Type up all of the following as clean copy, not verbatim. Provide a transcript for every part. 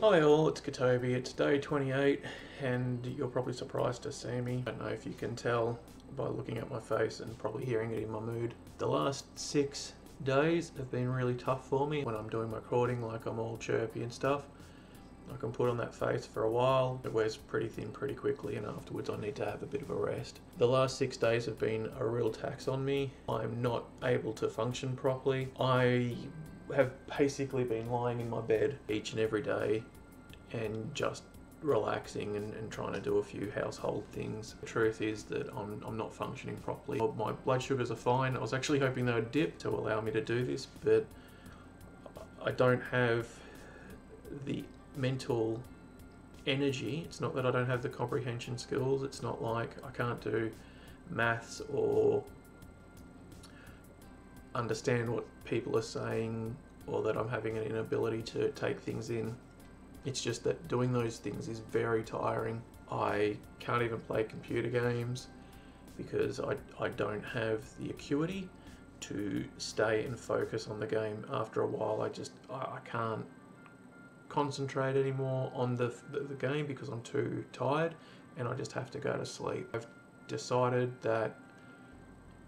Hi all, it's Ketobbey. It's day 28 and you're probably surprised to see me. I don't know if you can tell by looking at my face and probably hearing it in my mood. The last 6 days have been really tough for me. When I'm doing my recording, like I'm all chirpy and stuff, I can put on that face for a while. It wears pretty thin pretty quickly and afterwards I need to have a bit of a rest. The last 6 days have been a real tax on me. I'm not able to function properly. I have basically been lying in my bed each and every day and just relaxing and trying to do a few household things. The truth is that I'm not functioning properly. My blood sugars are fine. I was actually hoping they would dip to allow me to do this, but I don't have the mental energy. It's not that I don't have the comprehension skills. It's not like I can't do maths or understand what people are saying or that I'm having an inability to take things in. It's just that doing those things is very tiring. I can't even play computer games because I don't have the acuity to stay and focus on the game. After a while I can't concentrate anymore on the game because I'm too tired and I just have to go to sleep. I've decided that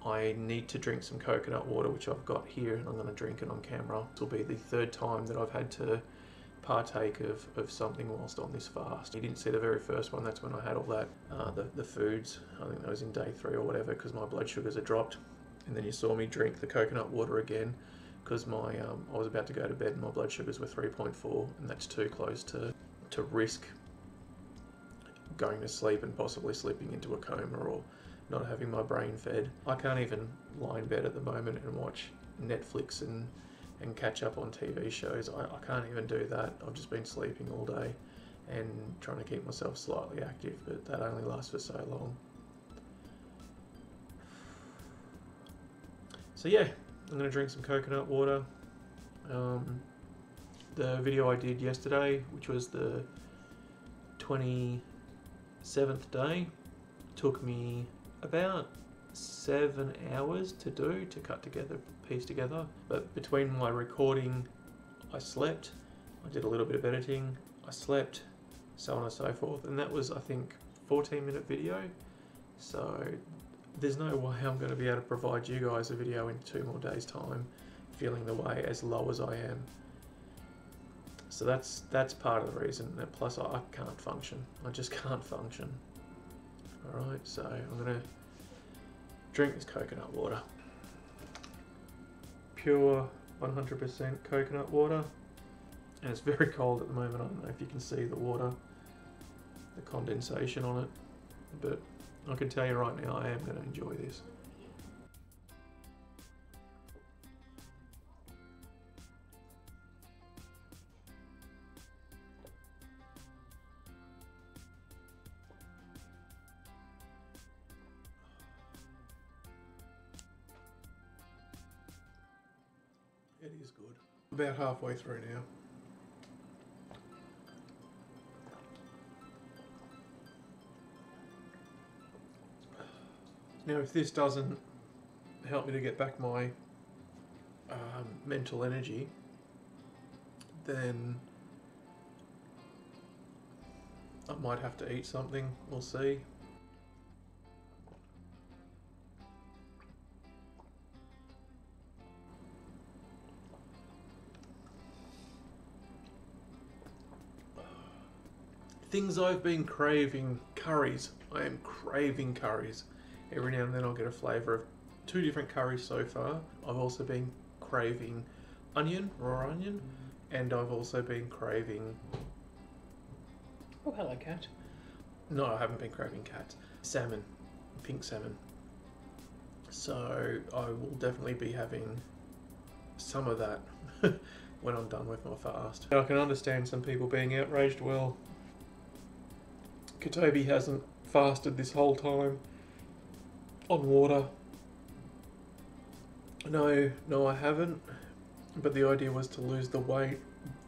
I need to drink some coconut water, which I've got here, and I'm going to drink it on camera. This will be the 3rd time that I've had to partake of something whilst on this fast. You didn't see the very first one. That's when I had all that, the foods. I think that was in day 3 or whatever, because my blood sugars are dropped. And then you saw me drink the coconut water again because I was about to go to bed and my blood sugars were 3.4, and that's too close to risk going to sleep and possibly slipping into a coma or not having my brain fed. I can't even lie in bed at the moment and watch Netflix and catch up on TV shows. I can't even do that. I've just been sleeping all day and trying to keep myself slightly active, but that only lasts for so long. So yeah, I'm going to drink some coconut water. The video I did yesterday, which was the 27th day, took me about 7 hours to cut together, piece together. But between my recording, I slept, I did a little bit of editing, I slept, so on and so forth. And that was, I think, 14-minute video. So there's no way I'm going to be able to provide you guys a video in 2 more days' time, feeling the way as low as I am. So that's part of the reason. And plus, I can't function. I just can't function. Alright, so I'm going to drink this coconut water. Pure 100% coconut water. And it's very cold at the moment. I don't know if you can see the water, the condensation on it. But I can tell you right now, I am going to enjoy this. It is good. About halfway through now. Now, if this doesn't help me to get back my mental energy, then I might have to eat something. We'll see. Things I've been craving: curries. I am craving curries. Every now and then I'll get a flavour of 2 different curries so far. I've also been craving onion, raw onion, and I've also been craving... Oh, hello cat. No, I haven't been craving cats. Salmon, pink salmon. So I will definitely be having some of that when I'm done with my fast. I can understand some people being outraged. Well, Ketobbey hasn't fasted this whole time on water. No, I haven't. But the idea was to lose the weight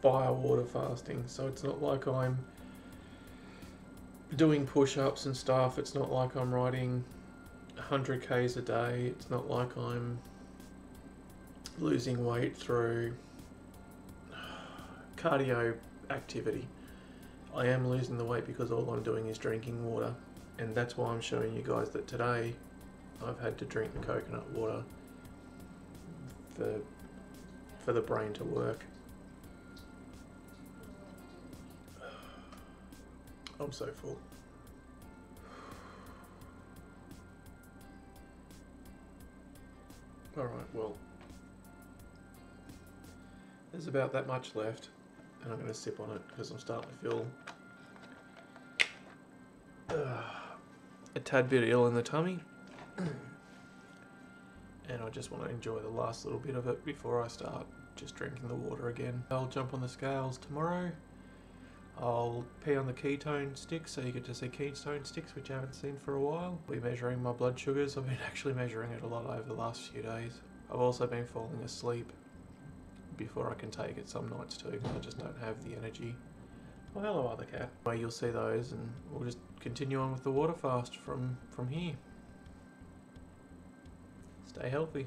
via water fasting. So it's not like I'm doing push-ups and stuff. It's not like I'm riding 100 k's a day. It's not like I'm losing weight through cardio activity. I am losing the weight because all I'm doing is drinking water, and that's why I'm showing you guys that today I've had to drink the coconut water for the brain to work. I'm so full. Alright, well, there's about that much left, and I'm going to sip on it because I'm starting to feel a tad bit ill in the tummy. And I just want to enjoy the last little bit of it before I start just drinking the water again. I'll jump on the scales tomorrow. I'll pee on the ketone sticks, so you get to see ketone sticks, which I haven't seen for a while. I'll be measuring my blood sugars. I've been actually measuring it a lot over the last few days. I've also been falling asleep before I can take it some nights too, because I just don't have the energy. Well, hello other cat. Well, you'll see those, and we'll just continue on with the water fast from here. Stay healthy.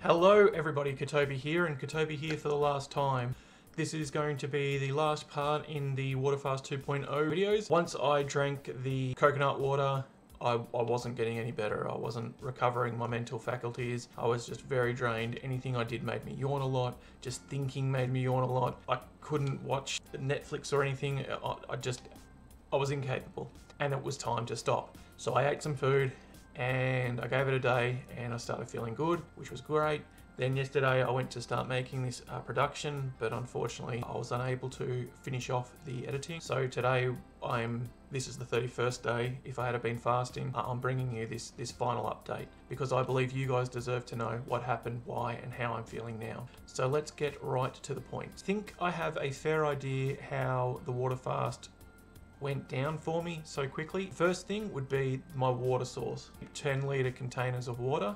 Hello everybody, Ketobbey here, and Ketobbey here for the last time. This is going to be the last part in the Waterfast 2.0 videos. Once I drank the coconut water, I wasn't getting any better. I wasn't recovering my mental faculties. I was just very drained. Anything I did made me yawn a lot. Just thinking made me yawn a lot. I couldn't watch Netflix or anything. I was incapable, and it was time to stop. So I ate some food, and I gave it a day, and I started feeling good, which was great. Then yesterday I went to start making this production, but unfortunately I was unable to finish off the editing. So today this is the 31st day. If I had been fasting, I'm bringing you this final update because I believe you guys deserve to know what happened, why, and how I'm feeling now. So let's get right to the point. I think I have a fair idea how the water fast went down for me so quickly. First thing would be my water source. 10-litre containers of water.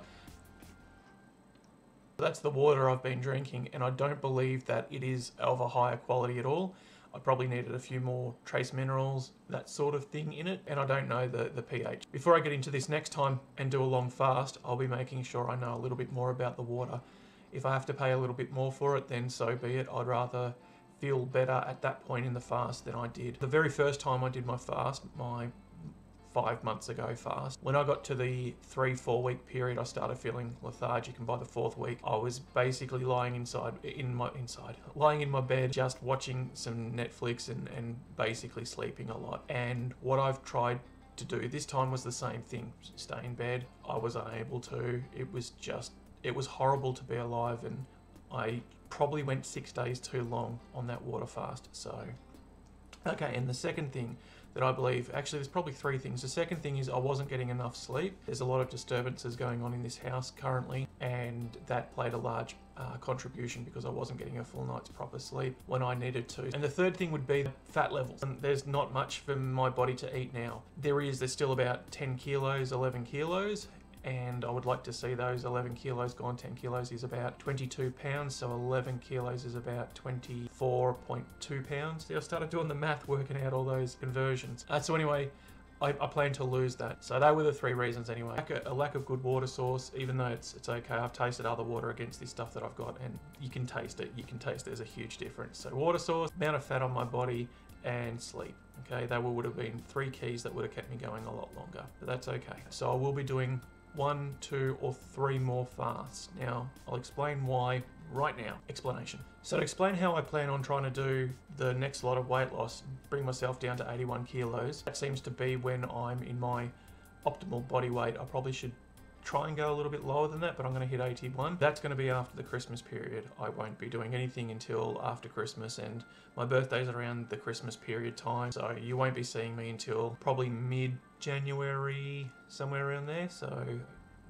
That's the water I've been drinking, and I don't believe that it is of a higher quality at all. I probably needed a few more trace minerals, that sort of thing in it, and I don't know the pH. Before I get into this next time and do a long fast, I'll be making sure I know a little bit more about the water. If I have to pay a little bit more for it, then so be it. I'd rather feel better at that point in the fast than I did the very first time I did my fast, my 5 months ago fast. When I got to the 3-4 week period, I started feeling lethargic, and by the 4th week I was basically lying in my bed just watching some Netflix and basically sleeping a lot. And what I've tried to do this time was the same thing. Stay in bed. I was unable to. It was horrible to be alive, and I probably went 6 days too long on that water fast. So, okay, and the second thing that I believe, actually there's probably 3 things. The second thing is I wasn't getting enough sleep. There's a lot of disturbances going on in this house currently, and that played a large contribution because I wasn't getting a full night's proper sleep when I needed to. And the third thing would be fat levels. And there's not much for my body to eat now. There's still about 10 kilos, 11 kilos, and I would like to see those 11 kilos gone. 10 kilos is about 22 pounds, so 11 kilos is about 24.2 pounds. I started doing the math, working out all those conversions. So anyway, I plan to lose that. So they were the 3 reasons anyway. A lack of good water source, even though it's okay. I've tasted other water against this stuff that I've got, and you can taste it. You can taste there's a huge difference. So water source, amount of fat on my body, and sleep. Okay, they would have been 3 keys that would have kept me going a lot longer, but that's okay. So I will be doing 1, 2, or 3 more fasts. Now, I'll explain why right now. Explanation. So to explain how I plan on trying to do the next lot of weight loss, bring myself down to 81 kilos, that seems to be when I'm in my optimal body weight. I probably should try and go a little bit lower than that, but I'm going to hit 81. That's going to be after the Christmas period. I won't be doing anything until after Christmas, and my birthday's around the Christmas period time, so you won't be seeing me until probably mid-January, somewhere around there. So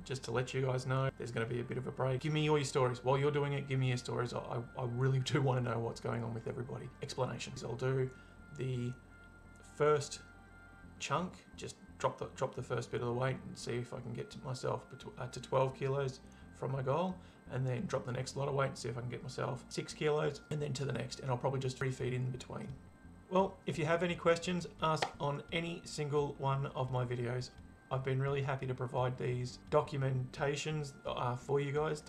just to let you guys know, there's going to be a bit of a break. Give me all your stories. While you're doing it, give me your stories. I really do want to know what's going on with everybody. Explanations. I'll do the first chunk, just drop the first bit of the weight and see if I can get to myself to 12 kilos from my goal, and then drop the next lot of weight and see if I can get myself 6 kilos, and then to the next, and I'll probably just refeed in between. Well, if you have any questions, ask on any single one of my videos. I've been really happy to provide these documentations for you guys,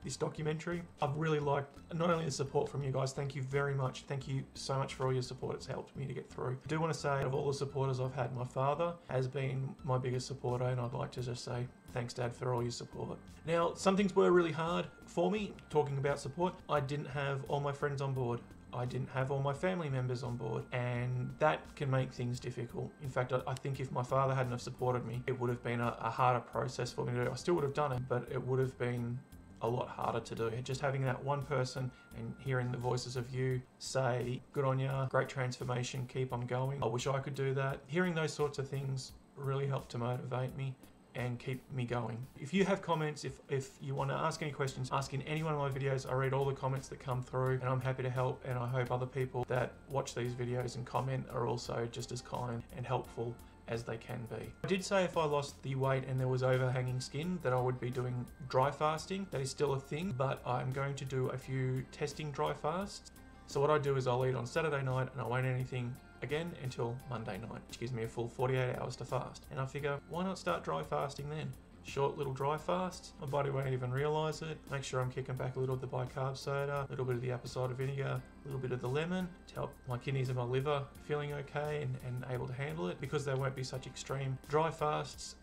this documentary. I've really liked not only the support from you guys, thank you very much. Thank you so much for all your support. It's helped me to get through. I do want to say, of all the supporters I've had, my father has been my biggest supporter, and I'd like to just say thanks, Dad, for all your support. Now, some things were really hard for me, talking about support. I didn't have all my friends on board. I didn't have all my family members on board, and that can make things difficult. In fact, I think if my father hadn't have supported me, it would have been a harder process for me to do. I still would have done it, but it would have been a lot harder to do. Just having that one person and hearing the voices of you say, good on ya, great transformation, keep on going. I wish I could do that. Hearing those sorts of things really helped to motivate me and keep me going. If you have comments, if you want to ask any questions, ask in any one of my videos. I read all the comments that come through, and I'm happy to help, and I hope other people that watch these videos and comment are also just as kind and helpful as they can be. I did say if I lost the weight and there was overhanging skin that I would be doing dry fasting. That is still a thing, but I'm going to do a few testing dry fasts. So what I do is I'll eat on Saturday night and I won't eat anything again until Monday night, which gives me a full 48 hours to fast. And I figure, why not start dry fasting then? Short little dry fasts, my body won't even realise it. Make sure I'm kicking back a little of the bicarb soda, a little bit of the apple cider vinegar, a little bit of the lemon to help my kidneys and my liver feeling okay and able to handle it. Because there won't be such extreme dry fasts,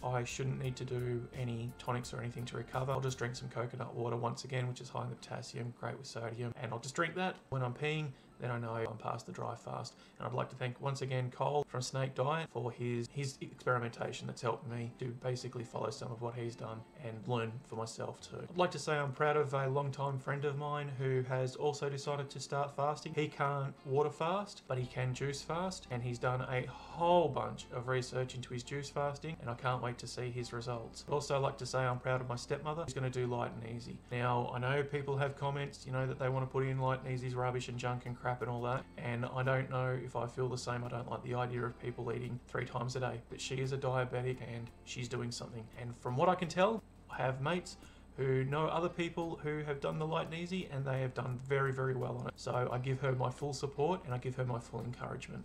I shouldn't need to do any tonics or anything to recover. I'll just drink some coconut water once again, which is high in the potassium, great with sodium, and I'll just drink that when I'm peeing. Then I know I'm past the dry fast. And I'd like to thank once again Cole from Snake Diet for his experimentation that's helped me to basically follow some of what he's done and learn for myself too. I'd like to say I'm proud of a long-time friend of mine who has also decided to start fasting. He can't water fast, but he can juice fast, and he's done a whole bunch of research into his juice fasting, and I can't wait to see his results. I'd also like to say I'm proud of my stepmother. She's going to do light and easy. Now, I know people have comments, you know, that they want to put in light and easy's rubbish and junk and crap and all that, and I don't know if I feel the same. I don't like the idea of people eating 3 times a day, but she is a diabetic and she's doing something, and from what I can tell, I have mates who know other people who have done the light and easy, and they have done very, very well on it. So I give her my full support and I give her my full encouragement,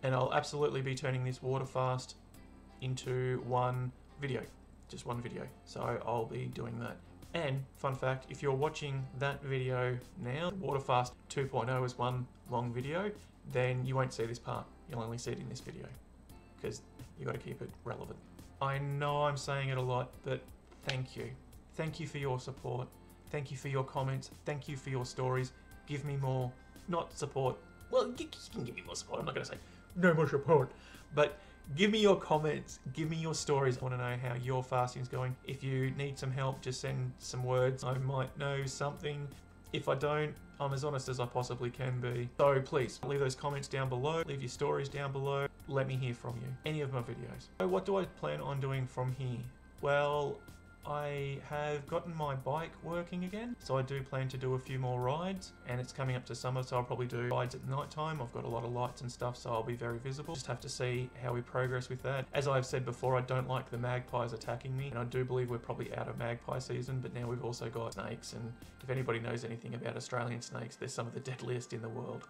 and I'll absolutely be turning this water fast into one video, just one video. So I'll be doing that. And fun fact, if you're watching that video now, Water Fast 2.0 is one long video, then you won't see this part. You'll only see it in this video because you got to keep it relevant. I know I'm saying it a lot, but thank you. Thank you for your support. Thank you for your comments. Thank you for your stories. Give me more, not support. Well, you can give me more support. I'm not going to say no more support, but give me your comments, give me your stories. I want to know how your fasting is going. If you need some help, just send some words. I might know something. If I don't, I'm as honest as I possibly can be. So please, leave those comments down below. Leave your stories down below. Let me hear from you. Any of my videos. So what do I plan on doing from here? Well, I have gotten my bike working again, so I do plan to do a few more rides, and it's coming up to summer, so I'll probably do rides at night time. I've got a lot of lights and stuff, so I'll be very visible. Just have to see how we progress with that. As I've said before, I don't like the magpies attacking me, and I do believe we're probably out of magpie season, but now we've also got snakes, and if anybody knows anything about Australian snakes, they're some of the deadliest in the world.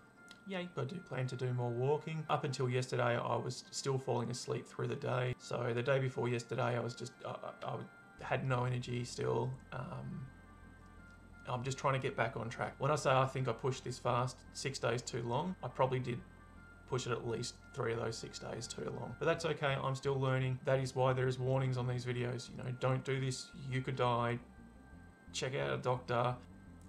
Yay. I do plan to do more walking. Up until yesterday, I was still falling asleep through the day, so the day before yesterday, I was just, I had no energy still. I'm just trying to get back on track. When I say I think I pushed this fast 6 days too long, I probably did push it at least 3 of those 6 days too long. But that's okay, I'm still learning. That is why there is warnings on these videos. You know, don't do this, you could die. Check out a doctor.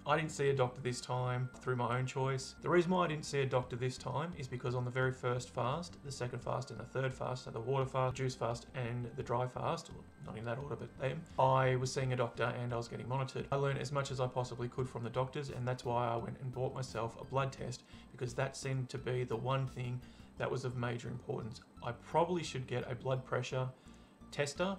I didn't see a doctor this time through my own choice. The reason why I didn't see a doctor this time is because on the very first fast, the second fast and the third fast, so the water fast, juice fast and the dry fast, not in that order but them, I was seeing a doctor and I was getting monitored. I learned as much as I possibly could from the doctors, and that's why I went and bought myself a blood test, because that seemed to be the one thing that was of major importance. I probably should get a blood pressure tester,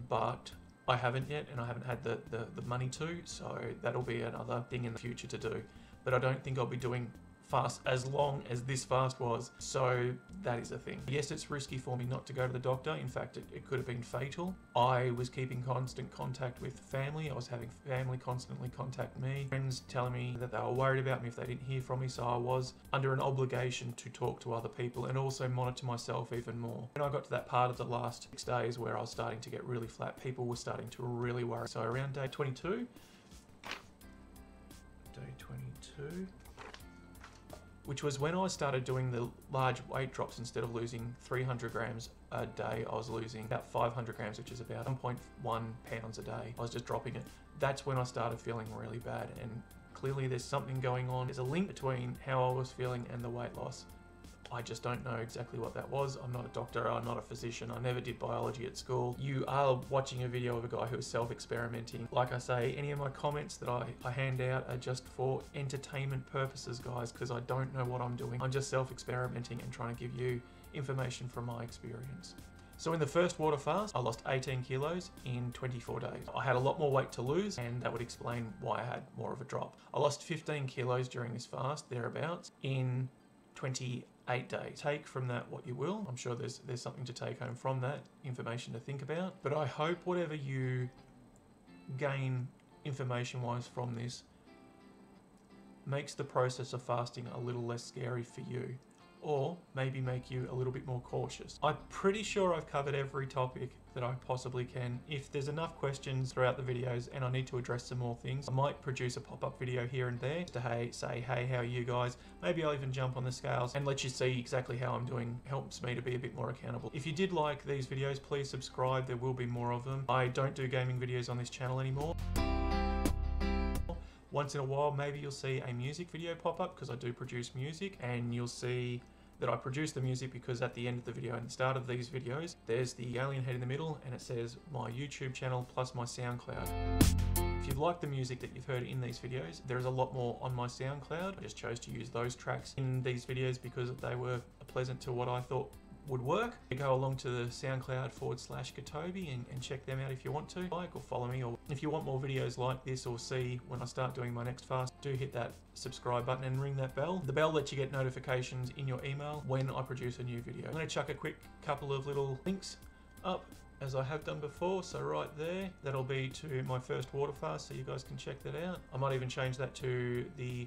but I haven't yet, and I haven't had the money to, so that'll be another thing in the future to do. But I don't think I'll be doing fast as long as this fast was, so that is a thing. Yes, it's risky for me not to go to the doctor. In fact, it could have been fatal. I was keeping constant contact with family. I was having family constantly contact me, friends telling me that they were worried about me if they didn't hear from me, so I was under an obligation to talk to other people and also monitor myself even more. When I got to that part of the last 6 days where I was starting to get really flat, people were starting to really worry. So around day 22, which was when I started doing the large weight drops. Instead of losing 300 grams a day, I was losing about 500 grams, which is about 1.1 pounds a day. I was just dropping it. That's when I started feeling really bad, and clearly there's something going on. There's a link between how I was feeling and the weight loss. I just don't know exactly what that was. I'm not a doctor, I'm not a physician, I never did biology at school. You are watching a video of a guy who is self-experimenting. Like I say, any of my comments that I hand out are just for entertainment purposes, guys, because I don't know what I'm doing. I'm just self-experimenting and trying to give you information from my experience. So in the first water fast, I lost 18 kilos in 24 days. I had a lot more weight to lose, and that would explain why I had more of a drop. I lost 15 kilos during this fast, thereabouts, in 28 days. Take from that what you will. I'm sure there's something to take home from that, information to think about. But I hope whatever you gain information-wise from this makes the process of fasting a little less scary for you, or maybe make you a little bit more cautious. I'm pretty sure I've covered every topic that I possibly can. If there's enough questions throughout the videos and I need to address some more things, I might produce a pop-up video here and there to say, hey, how are you guys? Maybe I'll even jump on the scales and let you see exactly how I'm doing. Helps me to be a bit more accountable. If you did like these videos, please subscribe. There will be more of them. I don't do gaming videos on this channel anymore. Once in a while, maybe you'll see a music video pop up because I do produce music, and you'll see that I produce the music because at the end of the video and the start of these videos, there's the alien head in the middle and it says my YouTube channel plus my SoundCloud. If you've liked the music that you've heard in these videos, there is a lot more on my SoundCloud. I just chose to use those tracks in these videos because they were pleasant to what I thought would work. You go along to the SoundCloud/Ketobbey and check them out if you want to, like or follow me, or if you want more videos like this or see when I start doing my next fast, do hit that subscribe button and ring that bell. The bell lets you get notifications in your email when I produce a new video. I'm going to chuck a quick couple of little links up as I have done before. So right there, that'll be to my first water fast, so you guys can check that out. I might even change that to the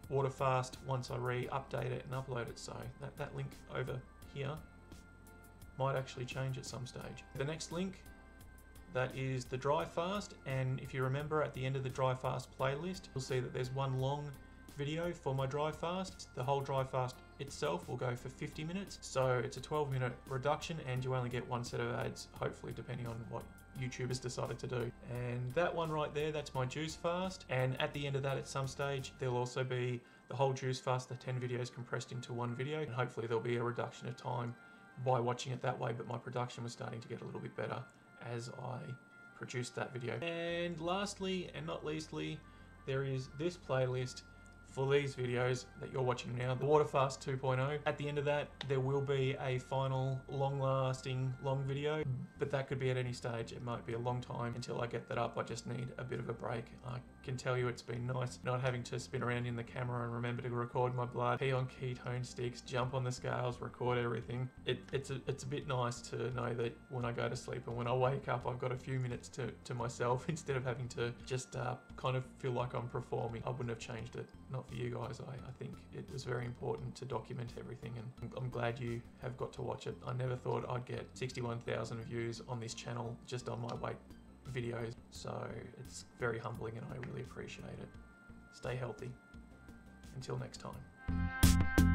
water fast once I re-update it and upload it, so that link over here might actually change at some stage. The next link, that is the dry fast, and if you remember at the end of the dry fast playlist, you'll see that there's one long video for my dry fast. The whole dry fast itself will go for 50 minutes, so it's a 12-minute reduction and you only get one set of ads, hopefully, depending on what YouTube has decided to do. And that one right there, that's my juice fast, and at the end of that at some stage there'll also be the whole juice fast, the 10 videos compressed into one video, and hopefully there'll be a reduction of time by watching it that way. But my production was starting to get a little bit better as I produced that video. And lastly and not leastly, there is this playlist for these videos that you're watching now, the Water Fast 2.0. At the end of that, there will be a final long-lasting long video, but that could be at any stage. It might be a long time until I get that up. I just need a bit of a break. I can tell you it's been nice not having to spin around in the camera and remember to record my blood, pee on ketone sticks, jump on the scales, record everything. It's a bit nice to know that when I go to sleep and when I wake up, I've got a few minutes to myself instead of having to just kind of feel like I'm performing. I wouldn't have changed it. Not for you guys. I think it was very important to document everything, and I'm glad you have got to watch it. I never thought I'd get 61,000 views on this channel just on my weight videos, so it's very humbling and I really appreciate it. Stay healthy. Until next time.